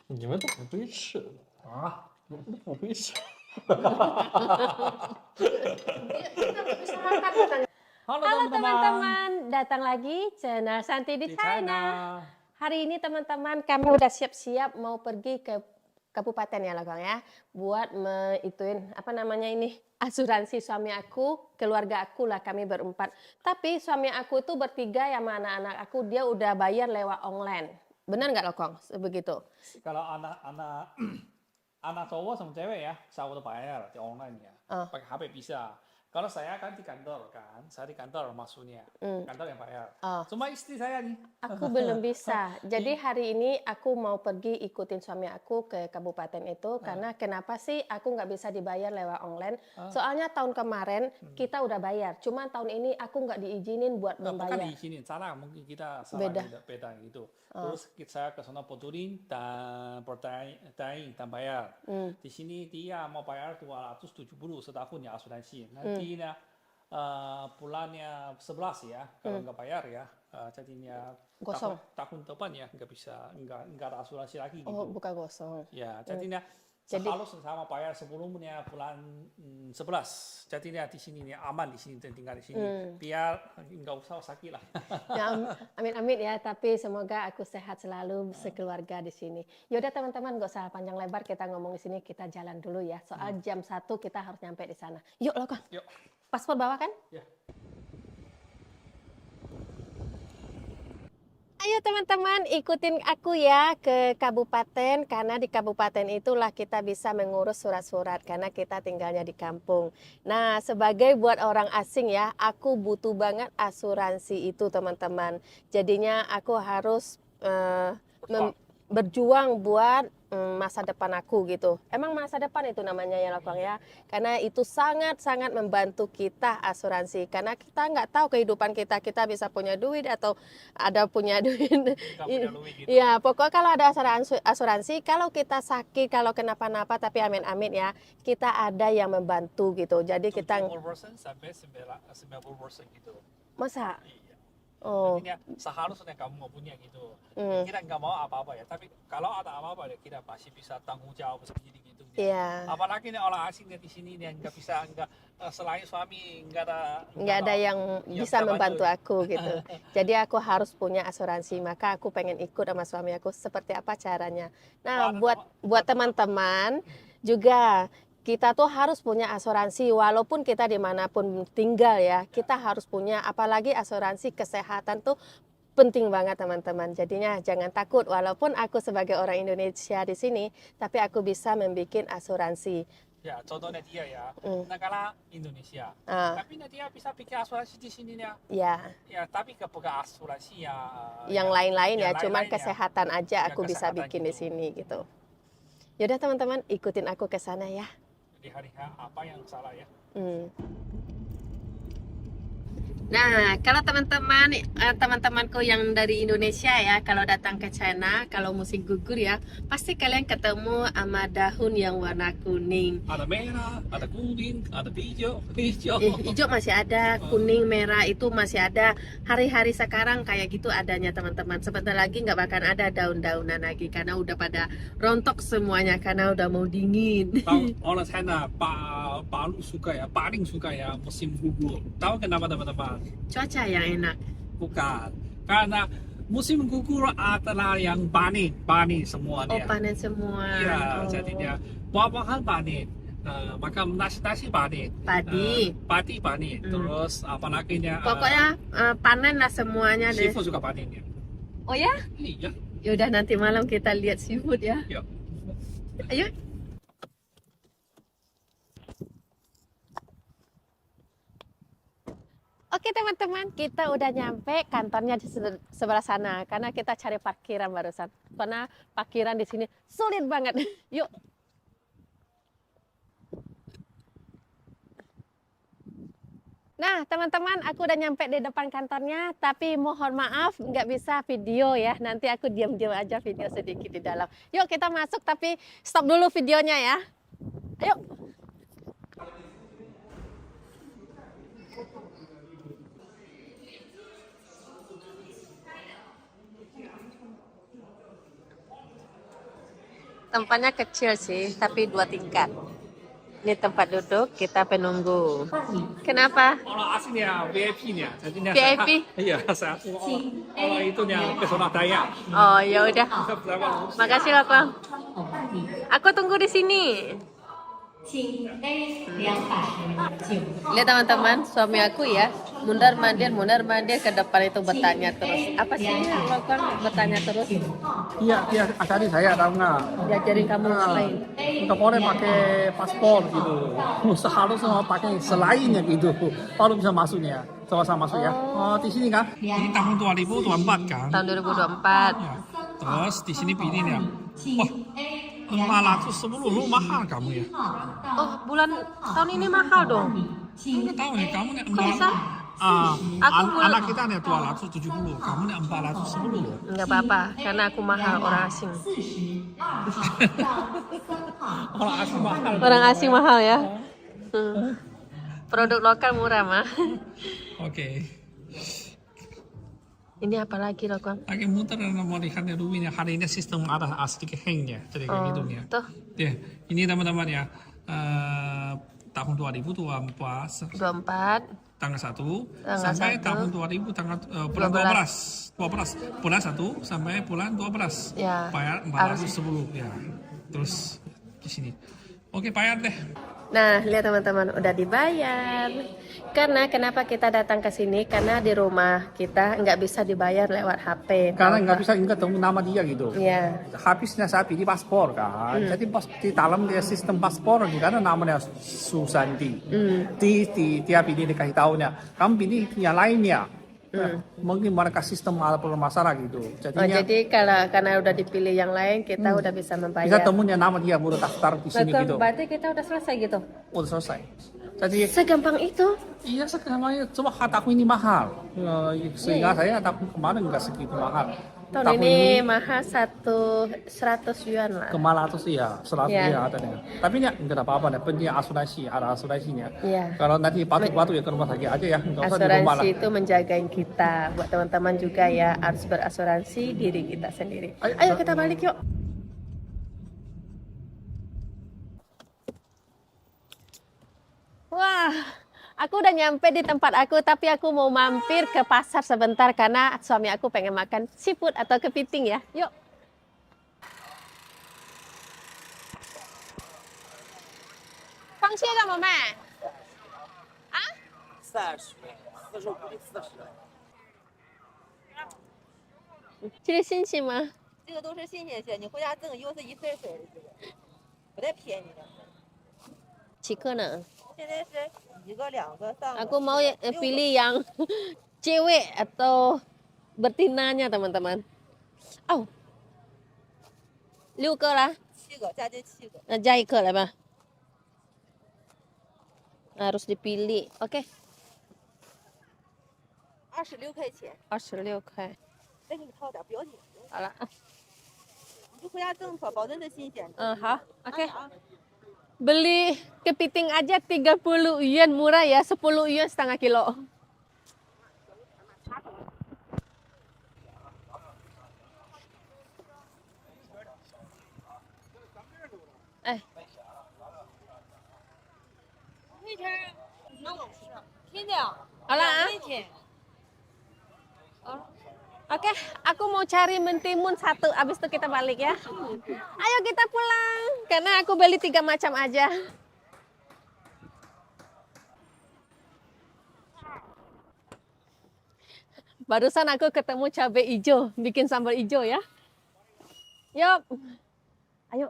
你们怎么不会吃啊？你们怎么不会吃？ Kita nggak bisa makan katanya. Halo Halo teman-teman teman-teman, datang lagi channel Santi di di China. China. Hari ini teman-teman kami udah siap-siap mau pergi ke kabupaten ya Lakang ya, buat ituin apa namanya ini asuransi suami aku, keluarga aku lah kami berempat. Tapi suami aku tuh bertiga ya sama anak-anak aku dia udah bayar lewat online. Benar nggak Lokong? Begitu. Kalau anak-anak anak cowok sama cewek ya, saya udah bayar di online ya. Pakai HP bisa. Kalau saya kan di kantor kan, saya di kantor maksudnya, kantor yang bayar. Cuma istri saya nih. Aku belum bisa. Jadi hari ini aku mau pergi ikutin suami aku ke kabupaten itu karena kenapa sih aku nggak bisa dibayar lewat online? Soalnya tahun kemarin kita udah bayar, cuma tahun ini aku nggak diizinin buat Bukan membayar. diizinin, salah mungkin kita salah beda gitu. Terus saya ke sana boturin dan bertanya dan bayar. Di sini dia mau bayar 270 setahun ya asuransi. Nantinya bulannya 11 ya, kalau nggak bayar ya, jadinya Gosong. tahun depan ya nggak ada asuransi lagi gitu. Oh, bukan gosong. Ya, jadinya harus sama bayar sebelumnya bulan 11. Jadinya di sini nih aman di sini tinggal di sini. Biar nggak usah sakit lah. Ya, amin-amin ya, tapi semoga aku sehat selalu sekeluarga di sini. Yaudah teman-teman, gak usah panjang lebar kita ngomong di sini, kita jalan dulu ya. Soal jam 1 kita harus nyampe di sana. Yuk loh Kang. Yuk. Paspor bawa kan? Ya. Ayo teman-teman ikutin aku ya ke kabupaten karena di kabupaten itulah kita bisa mengurus surat-surat karena kita tinggalnya di kampung. Nah sebagai buat orang asing ya aku butuh banget asuransi itu teman-teman. Jadinya aku harus berjuang buat masa depan aku gitu. Emang masa depan itu namanya ya Lokong ya. Karena itu sangat-sangat membantu kita asuransi. Karena kita nggak tahu kehidupan kita bisa punya duit atau ada punya duit. Gitu. Ya pokoknya kalau ada asuransi, kalau kita sakit, kalau kenapa-napa, tapi amin-amin ya, kita ada yang membantu gitu. Jadi kita 70% sampai 90% gitu. masa? Iya. Oh. Artinya seharusnya kamu mau punya gitu. Kita nggak mau apa-apa ya. Tapi kalau ada apa-apa ya kita pasti bisa tanggung jawab sendiri gitu. Iya. Apalagi nih orang asing di sini yang nggak bisa selain suami nggak ada yang bisa membantu aku gitu. Jadi aku harus punya asuransi. Maka aku pengen ikut sama suami aku seperti apa caranya. Nah buat teman-teman juga. Kita tuh harus punya asuransi walaupun kita dimanapun tinggal ya. Kita harus punya apalagi asuransi kesehatan tuh penting banget teman-teman. Jadinya jangan takut walaupun aku sebagai orang Indonesia di sini. Tapi aku bisa membuat asuransi. Ya contohnya dia ya. Negara Indonesia. Tapi dia bisa bikin asuransi di sini ya. Ya. Ya tapi bukan asuransi ya. Yang lain-lain ya. Cuman kesehatan aja aku bisa bikin gitu. di sini gitu. Yaudah teman-teman ikutin aku ke sana ya. Di hari apa yang salah ya? Nah, kalau teman-temanku yang dari Indonesia ya, kalau datang ke China, kalau musim gugur ya, pasti kalian ketemu sama daun yang warna kuning. Ada merah, ada kuning, ada hijau. Hijau masih ada, kuning, merah itu masih ada. Hari-hari sekarang kayak gitu adanya teman-teman. Sebentar lagi nggak bakal ada daun-daunan lagi karena udah pada rontok semuanya karena udah mau dingin. Orang China paling suka ya musim gugur. Tahu kenapa teman-teman? Cuaca yang enak. Bukan, karena musim gugur adalah yang panen semuanya. Oh panen semua. Iya, jadinya buah-buahan panen. Maka nasi panen. Padi panen. Terus apalagi pokoknya panen lah semuanya deh. Seafood juga panen ya. Oh ya? Iya. Yaudah nanti malam kita lihat seafood ya. Yuk. Ayo. Oke teman-teman, kita udah nyampe kantornya di sebelah sana karena kita cari parkiran barusan. Karena parkiran di sini sulit banget. Yuk. Nah teman-teman, aku udah nyampe di depan kantornya, tapi mohon maaf nggak bisa video ya. Nanti aku diam-diam aja video sedikit di dalam. Yuk kita masuk, tapi stop dulu videonya ya. Ayo. Tempatnya kecil sih, tapi 2 tingkat. Ini tempat duduk, kita penunggu. Kenapa? Kalau aslinya VIP-nya, jadinya VIP? Iya, saya kalau itunya pesona Dayak. Oh, ya udah. Berapa? Makasih loh, Kang. Aku tunggu di sini. Lihat teman-teman, suami aku ya, mundar mandir ke depan itu bertanya terus. Apa sih yang melakukan bertanya terus? Iya, ajarin saya tahu nggak? Diajarin kamu ngapain? Nggak boleh pakai paspor gitu. Seharusnya pakai selainnya gitu, baru bisa masuknya. Sama-sama masuk ya. Oh, di sini kan? Ini tahun 2024 kan? Tahun 2024. Ya. Terus di sini pilih ya. Wah, 410 lu mahal kamu ya? Oh, tahun ini mahal dong. Enggak tahu ya, kamu nih Kok bisa? anak kita nih 270, kamu nih 410 loh. Enggak apa-apa, karena aku mahal orang asing. Orang asing mahal. Orang asing mahal ya. Produk lokal murah mah. Oke. Ini apa lagi loh, Kang? Lagi muter dan mau lihatnya rubinya. Hari ini sistem ada sedikit hangnya, jadi kayak gitu ya. Tuh. Ya, ini teman-teman ya. Tahun 2024 tanggal 1 sampai 1. tahun 2000 tanggal bulan 12 bulan 1 sampai bulan 12 ya, bayar 410 ya. Terus di sini oke, bayar deh. Nah, lihat teman-teman, udah dibayar. Karena kenapa kita datang ke sini? Karena di rumah kita nggak bisa dibayar lewat HP. Karena nggak bisa ingat nama dia gitu. Iya. Habisnya saya pilih paspor kan. Jadi pas di dalam dia sistem paspor karena namanya Susanti. Dia pilih dikasih tahunya. Kamu pilih yang lainnya. Mungkin mereka sistem ada masalah gitu. Jadinya, jadi karena udah dipilih yang lain, kita udah bisa membayar. Bisa temunya nama dia udah daftar di sini gitu. Berarti kita udah selesai gitu. Udah selesai. Jadi segampang itu? Iya, segampang. Cuma hataku ini mahal. Sehingga saya hataku kemarin nggak segitu mahal. Tahun ini mahal 100 yuan lah. Kemarin ya 100 yuan ada nih. Tapi ya nggak apa-apa nih. Penting asuransi, ada asuransinya. Iya. Kalau nanti batuk-batuk ya ke rumah sakit aja ya. Nggak usah di rumah lah. Asuransi itu menjagain kita. Buat teman-teman juga ya, harus berasuransi diri kita sendiri. Ayo kita balik yuk. Wah, aku udah nyampe di tempat aku, tapi aku mau mampir ke pasar sebentar karena suami aku pengen makan seafood atau kepiting ya. Yuk. Fangxie干嘛卖？啊？40，45的40。这个新鲜吗？这个都是新鲜蟹，你回家蒸又是一份份的，这个不带便宜的。几个呢？现在是1个、2个、3个。 Aku mau pilih yang cewek atau betinanya teman-teman. Oh, 6个啦。7个，加这7个。那加一个来吧。Harus dipilih. Oke. 26块钱。26块。再给你掏点，不要紧。好了。你就回家蒸吧，保证是新鲜的。好。Oke. Beli kepiting aja 30 yuan, murah ya, 10 yuan setengah kilo. Eh. Oke, aku mau cari mentimun 1, abis itu kita balik ya. Ayo kita pulang, karena aku beli 3 macam aja. Barusan aku ketemu cabai hijau, bikin sambal hijau ya. Yuk, ayo.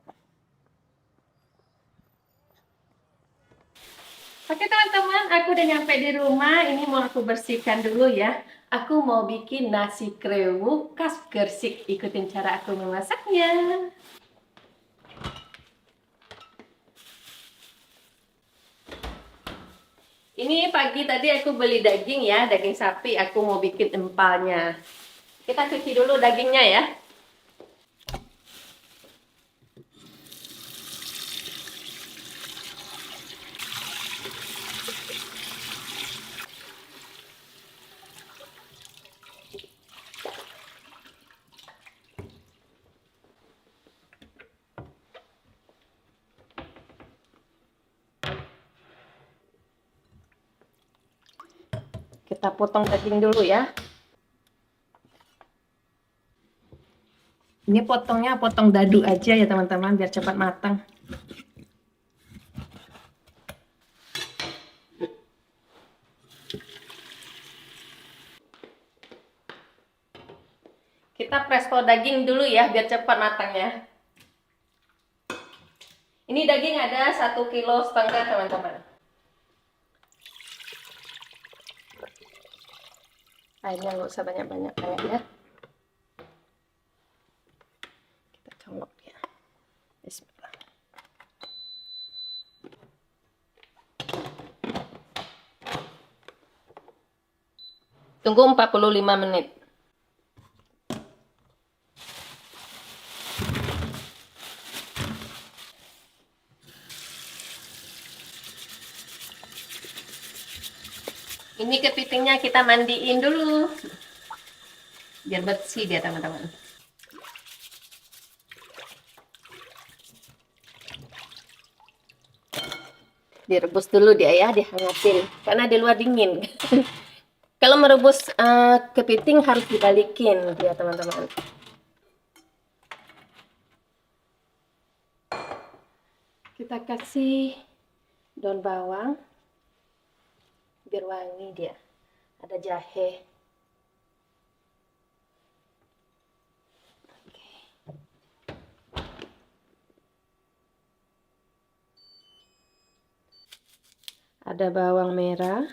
Oke teman-teman, aku udah nyampe di rumah. Ini mau aku bersihkan dulu ya. Aku mau bikin nasi krewuk khas Gersik. Ikutin cara aku memasaknya. Ini pagi tadi aku beli daging ya, daging sapi. Aku mau bikin empalnya. Kita cuci dulu dagingnya ya. Kita potong daging dulu ya. Ini potongnya potong dadu aja ya teman-teman, biar cepat matang. Kita presto daging dulu ya, biar cepat matangnya. Ini daging ada 1,5 kilo teman-teman. Airnya nggak usah banyak-banyak ya. Kita colok ya. Bismillah. Tunggu 45 menit. Ini kepitingnya kita mandiin dulu biar bersih dia teman-teman. Direbus dulu dia ya, dihangatin karena di luar dingin. Kalau merebus kepiting harus dibalikin dia teman-teman. Kita kasih daun bawang biar wangi dia. Ada jahe. Oke. Ada bawang merah.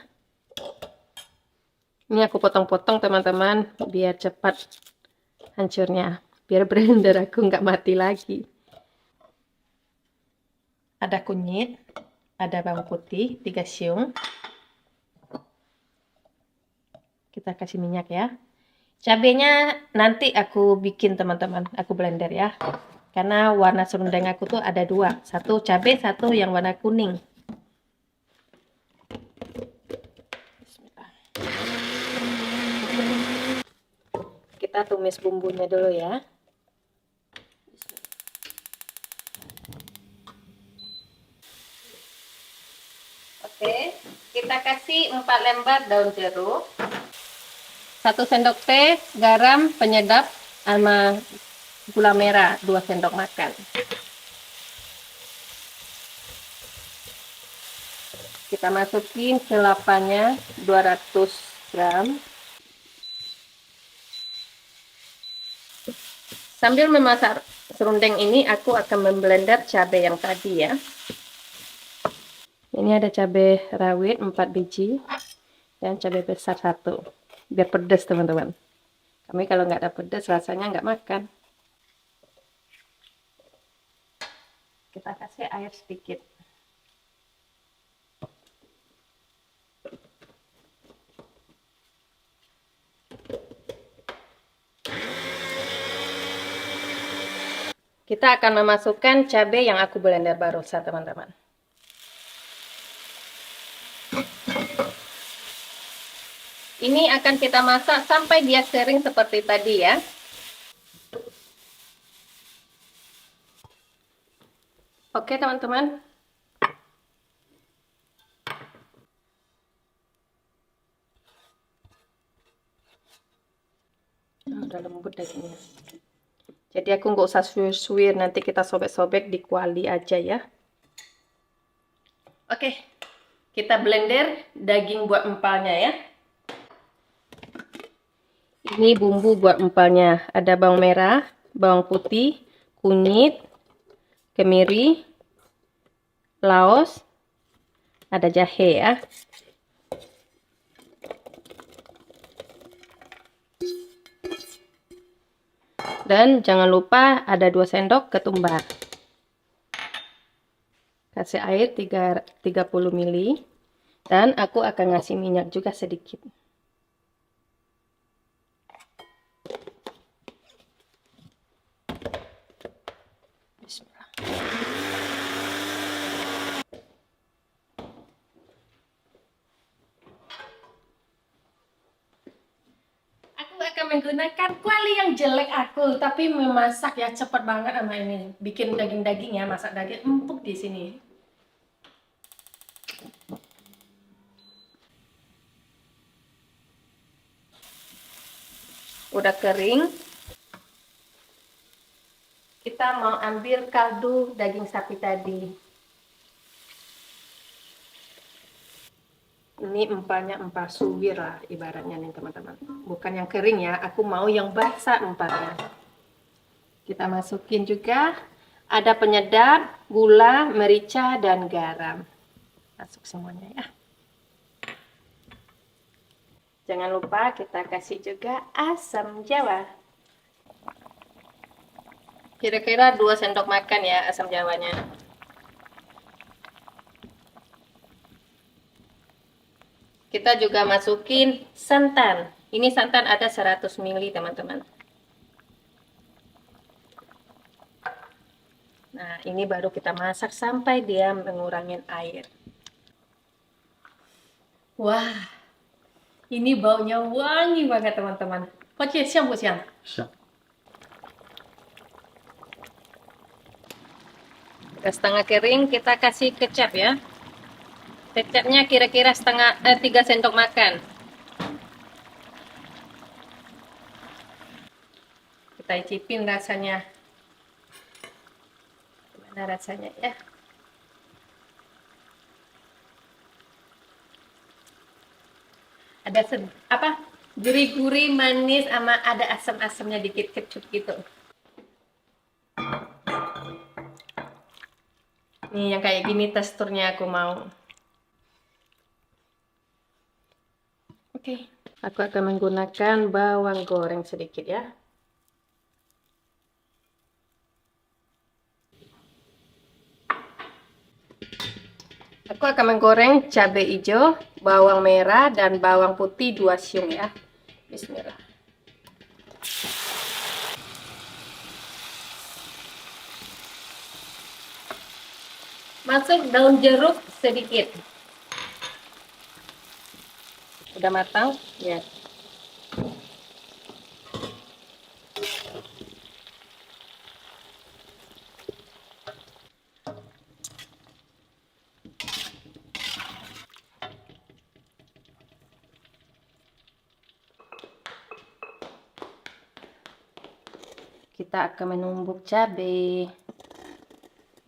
Ini aku potong-potong teman-teman biar cepat hancurnya, biar blender aku nggak mati lagi. Ada kunyit, ada bawang putih 3 siung. Kita kasih minyak ya. Cabenya nanti aku bikin teman-teman, aku blender ya. Karena warna serundeng aku tuh ada 2, satu cabai, satu yang warna kuning. Kita tumis bumbunya dulu ya. Oke, kita kasih 4 lembar daun jeruk. 1 sendok teh garam penyedap sama gula merah 2 sendok makan. Kita masukin kelapanya 200 gram. Sambil memasak serundeng ini aku akan memblender cabai yang tadi ya. Ini ada cabai rawit 4 biji dan cabai besar 1. Biar pedas teman-teman. Kami kalau nggak ada pedas rasanya nggak makan. Kita kasih air sedikit. Kita akan memasukkan cabai yang aku blender barusan teman-teman. Ini akan kita masak sampai dia kering seperti tadi ya. Oke teman-teman. Udah lembut dagingnya. Jadi aku nggak usah suwir-suwir, nanti kita sobek-sobek di kuali aja ya. Oke, kita blender daging buat empalnya ya. Ini bumbu buat empalnya. Ada bawang merah, bawang putih, kunyit, kemiri, laos, ada jahe ya. Dan jangan lupa ada 2 sendok ketumbar. Kasih air 30 ml. Dan aku akan ngasih minyak juga sedikit. Bismillah. Aku akan menggunakan kuali yang jelek aku, tapi memasak ya cepat banget sama ini. Bikin daging-daging ya, masak daging empuk di sini. udah kering. Kita mau ambil kaldu daging sapi tadi. Ini empalnya empal suwir lah ibaratnya nih teman-teman. Bukan yang kering ya, aku mau yang basah empalnya. Kita masukin juga ada penyedap, gula, merica, dan garam. Masuk semuanya ya. Jangan lupa kita kasih juga asam jawa. Kira-kira 2 sendok makan ya asam jawanya. Kita juga masukin santan. Ini santan ada 100 ml teman-teman. Nah, ini baru kita masak sampai dia mengurangi air. Wah, ini baunya wangi banget teman-teman. Kok siang bu siang? Siap. Setengah kering kita kasih kecap ya. Kecapnya kira-kira 3 sendok makan. Kita icipin rasanya. Gimana rasanya ya? Ada gurih-gurih, manis, sama ada asam-asamnya dikit kecut gitu. Nih yang kayak gini teksturnya aku mau. Oke, aku akan menggunakan bawang goreng sedikit ya. Aku akan menggoreng cabai hijau, bawang merah, dan bawang putih 2 siung ya. Bismillah. Masuk daun jeruk sedikit. Udah matang? Ya. Kita akan menumbuk cabai.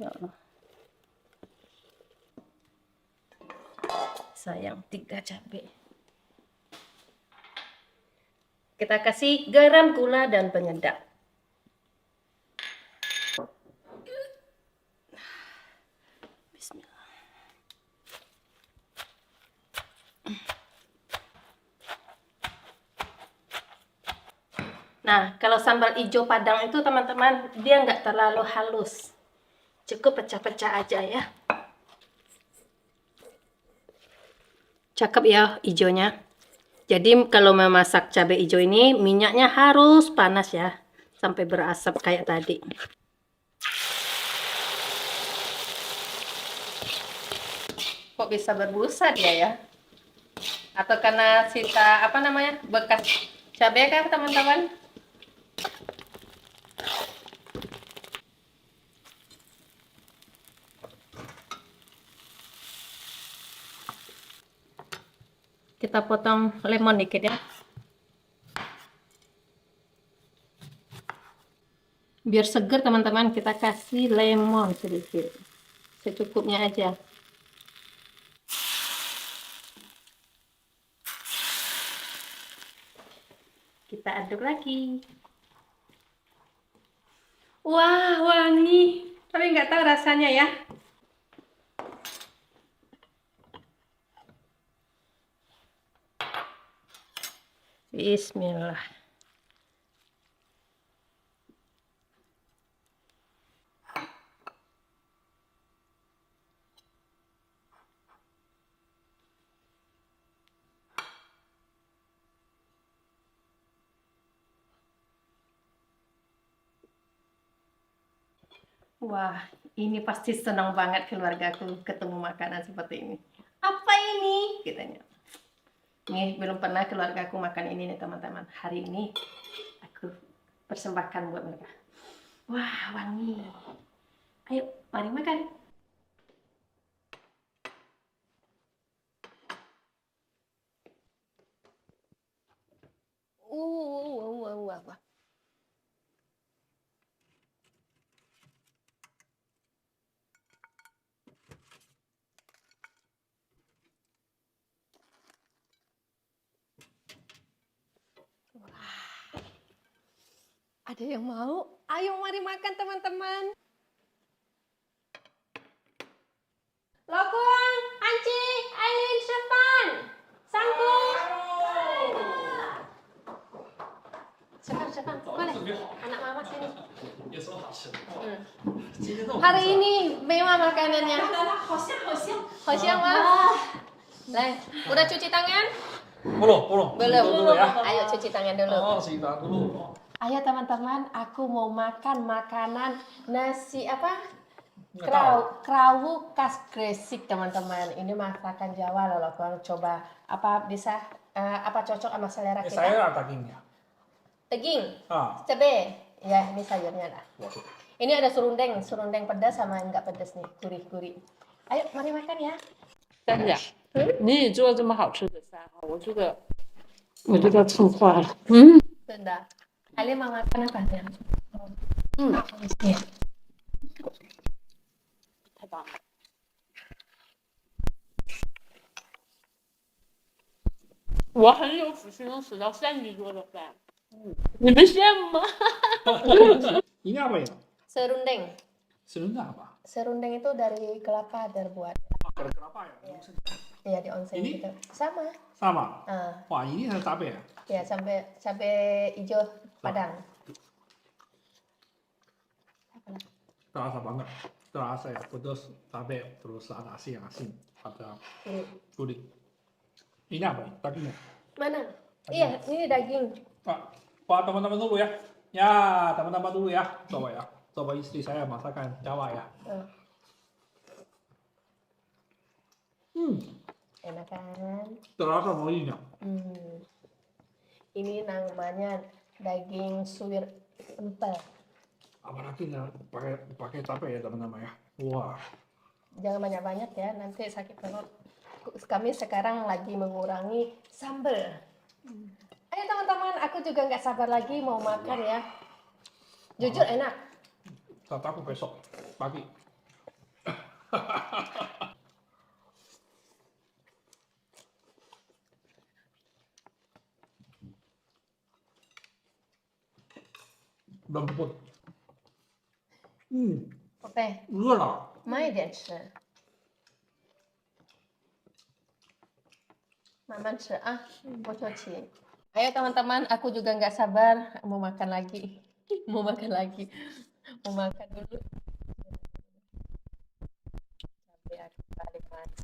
Ya Allah. Sayang 3 cabai. Kita kasih garam, gula, dan penyedap. Bismillah. Nah, kalau sambal hijau padang itu teman-teman, dia nggak terlalu halus. Cukup pecah-pecah aja ya. Cakep ya hijaunya. Jadi kalau memasak cabai hijau ini, minyaknya harus panas ya. Sampai berasap kayak tadi. Kok bisa berbusa dia ya? Atau karena sisa, bekas cabai kan teman-teman? Kita potong lemon dikit ya. Biar seger teman-teman, kita kasih lemon sedikit. Secukupnya aja. Kita aduk lagi. Wah, wangi. Tapi nggak tahu rasanya ya. Bismillah. Wah, ini pasti senang banget keluargaku ketemu makanan seperti ini. Apa ini? Katanya. Nih, belum pernah keluargaku makan ini nih teman-teman. Hari ini aku persembahkan buat mereka. Wah, wangi. Ayo, mari makan. Ada yang mau? Ayo mari makan teman-teman. Lokung, Anci, Aileen, Stefan, Sangkung. Stefan, boleh? Anak mama sini. Hari ini mewah makanannya. Hosiang mah. Nah, udah cuci tangan? Belum. Belum. Dulu ya. Ayo cuci tangan dulu. Oh, cuci tangan dulu. Ayo teman-teman, aku mau makan makanan nasi apa? Nggak tahu. Krawu khas Gresik teman-teman. Ini masakan Jawa loh. Kalau coba apa bisa apa cocok sama selera kita? Saya dagingnya. Daging, Ah. cabe. Ya, ini sayurnya lah. Waduh. Ini ada serundeng pedas sama enggak pedas nih, gurih-gurih. Ayo, mari makan ya. 但是呀，你也做这么好吃的菜哈，我这个醋化了。真的。Kalian mau makan apa ya? 谢谢。太棒了！我很有福气能吃到3级做的饭，你们羡慕吗？ Ini apa ya? Serundeng. Serundeng apa? Serundeng itu dari kelapa terbuat. Kelapa ya? Iya di onsen Ini? gitu. Sama. Sama. Ah, Wah, ini ada cabai ya? ya cabai hijau padang. Terasa banget. Terasa ya, pedas, cabai, terus ada asin, ada gurih. Ini apa? Dagingnya? Mana? Iya, ini daging. Pak, teman-teman dulu ya. Ya, teman-teman dulu ya. Coba ya. Coba istri saya masakan Jawa ya. Enak kan? Terasa wanginya. Ini namanya daging suwir empel. Apalagi pakai cabai ya teman-teman ya. Wah. Jangan banyak-banyak ya, nanti sakit perut. Kami sekarang lagi mengurangi sambal. Ayo teman-teman, aku juga nggak sabar lagi mau makan ya. Jujur enak. Aku besok pagi. Lembut. 宝贝，饿了。慢一点吃，慢慢吃啊，不着急。Ayo teman-teman, aku juga nggak sabar mau makan lagi. Mau makan lagi. Mau makan dulu. Sampai aku balik manis.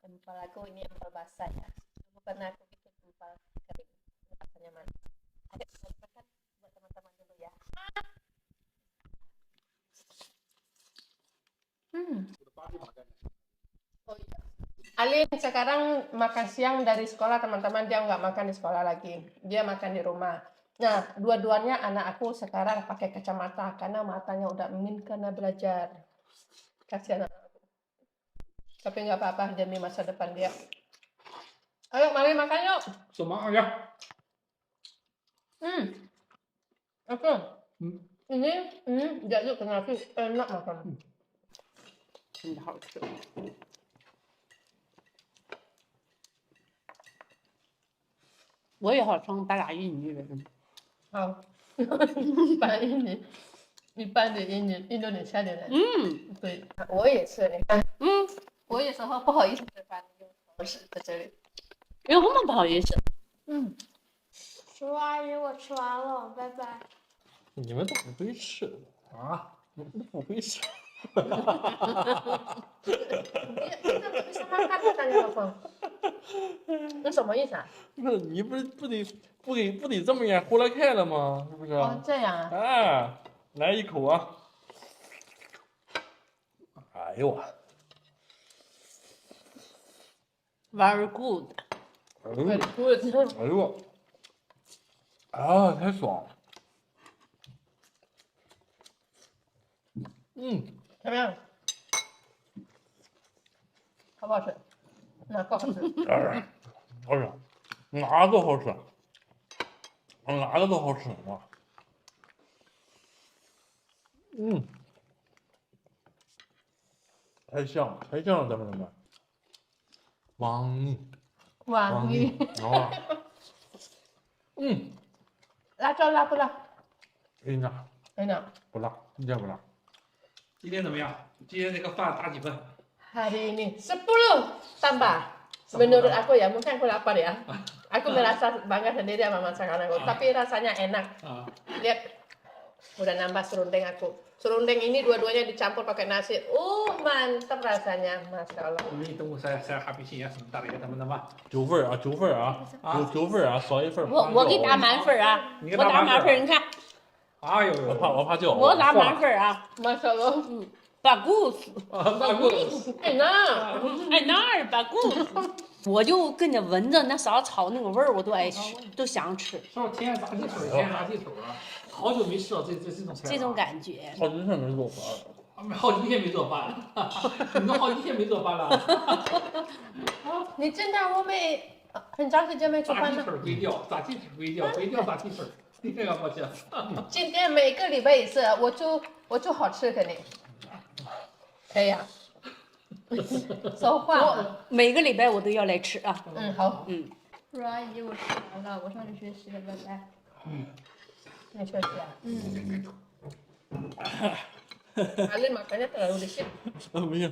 Empal aku ini empal basah ya. Aku pernah aku bikin empal kering. Rasanya manis. Ayo kita makan buat teman-teman dulu ya. Oh iya. Alin sekarang makan siang dari sekolah teman-teman, dia nggak makan di sekolah lagi, dia makan di rumah. Nah, dua-duanya anak aku sekarang pakai kacamata karena matanya udah ingin kena belajar. Kasihan anak aku. Tapi nggak apa-apa demi masa depan dia. Ayo mari makan yuk. Semangat ya. Oke. Ini jadi nasi enak makan. 真的好吃。我也好想打印尼人。好，反印尼，一般的印度尼西亚的人。对，我也是，你看，我有时候不好意思吃饭，有同事在这里。有什么不好意思？叔阿姨，我吃完了，拜拜。你们怎么会吃啊？你们不会吃。Kita nggak bisa makan katanya Bapak. Itu 什么意思啊？不是你不得这么演胡来开了吗？是不是？哦，这样啊。啊，来一口啊！哎呦我， Very good。哎呦我，啊，太爽了！怎么样？好不好吃？哪个好吃？好吃，哪个好吃？哪个都好吃哇！太香了，太香了，咱们。王网鱼。啊，辣椒辣不辣？enak ？enak。不辣，一点不辣。今天怎么样？今天这个饭打几分？ Hari ini 10 tambah. Menurut aku ya, mungkin aku lapar ya. Aku merasa bangga sendiri sama masakan aku, tapi rasanya enak. Lihat, udah nambah serundeng aku. Serundeng ini dua-duanya dicampur pakai nasi. Mantap rasanya, masya Allah. Ini tunggu saya habisin ya sebentar ya teman-teman. 9份啊，9份啊，9份啊，少一份。我给打满分啊！你给打满分，你看，哎呦呦，我怕叫。我打满分啊！ Masya Allah. bagus， bagus， enak， 哎那儿 bagus， 我就跟着闻着那烧炒那个味儿，我都爱吃，都想吃。说天然炸鸡腿，天然炸鸡腿啊，好久没吃到这种菜了。这种感觉。好几天没做饭了。好几天没做饭了，你都好几天没做饭了。你真的我们很长时间没做炸鸡饭了。腿归掉，炸鸡腿归掉，归掉炸鸡腿，你这个我去。今天每个礼拜一次，我做好吃给你。可以啊。说话。我每个礼拜我都要来吃啊。好。说阿姨，我吃完了，我上去学习了，拜拜。你学习啊？Alin makannya terlalu dikit. 没有。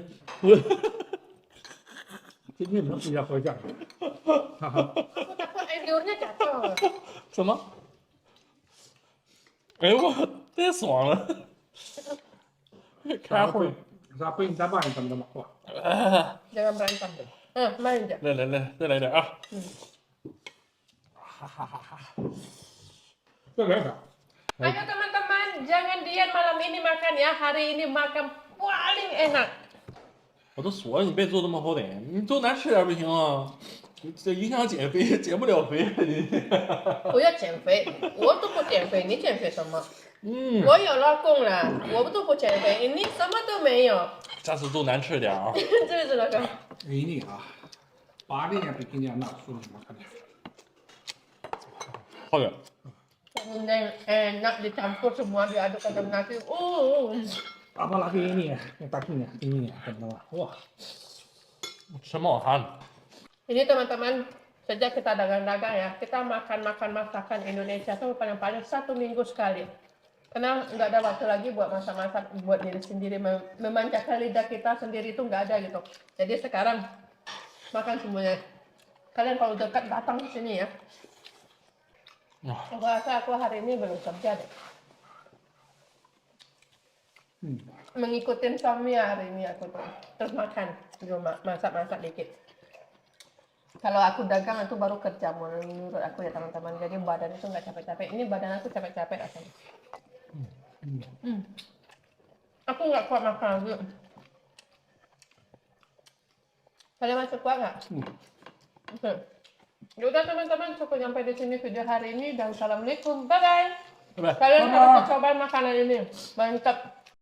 今天能回家喝酱。 Aku takut air liurnya jatuh. 什么？哎我太爽了！开会。咱回你再拌一怎么的嘛，是吧？ Jangan berantem. Main aja. 来，再来点啊！再来点。 Ayo teman-teman, jangan diet malam ini makan ya. Hari ini makan paling enak. 我都说了，你别做这么好的，你做难吃点不行啊！这影响减肥，减不了肥你。不要减肥，我都不减肥，你减肥什么？我有老公了，我都不减肥，你什么都没有。下次做难吃点啊！这是那个。ini ah, 80 yang bikinnya enak suruh makan. 好远。 Yang enak dicampur semua diaduk ke dalam nasi. Apalagi ini ya, yang takinya, ini ya, teman-teman. Wah, 吃冒汗。 Ini teman-teman, sejak kita dagang-dagang ya, kita makan masakan Indonesia tuh paling-paling 1 minggu sekali. Karena nggak ada waktu lagi buat masak-masak buat diri sendiri, memanjakan lidah kita sendiri itu nggak ada gitu. Jadi sekarang makan semuanya. Kalian kalau dekat datang ke sini ya. Aku rasa aku hari ini belum kerja deh. Mengikutin suami hari ini aku tuh. Terus makan di rumah, masak-masak dikit. Kalau aku dagang itu baru kerja menurut aku ya teman-teman. Jadi badan itu nggak capek-capek. Ini badan aku capek-capek rasanya. Aku nggak kuat makan lagi. Kalian masih kuat nggak? Oke. Yaudah teman-teman, cukup sampai di sini video hari ini dan assalamualaikum. Bye bye. Kalian harus coba makanan ini. Mantap.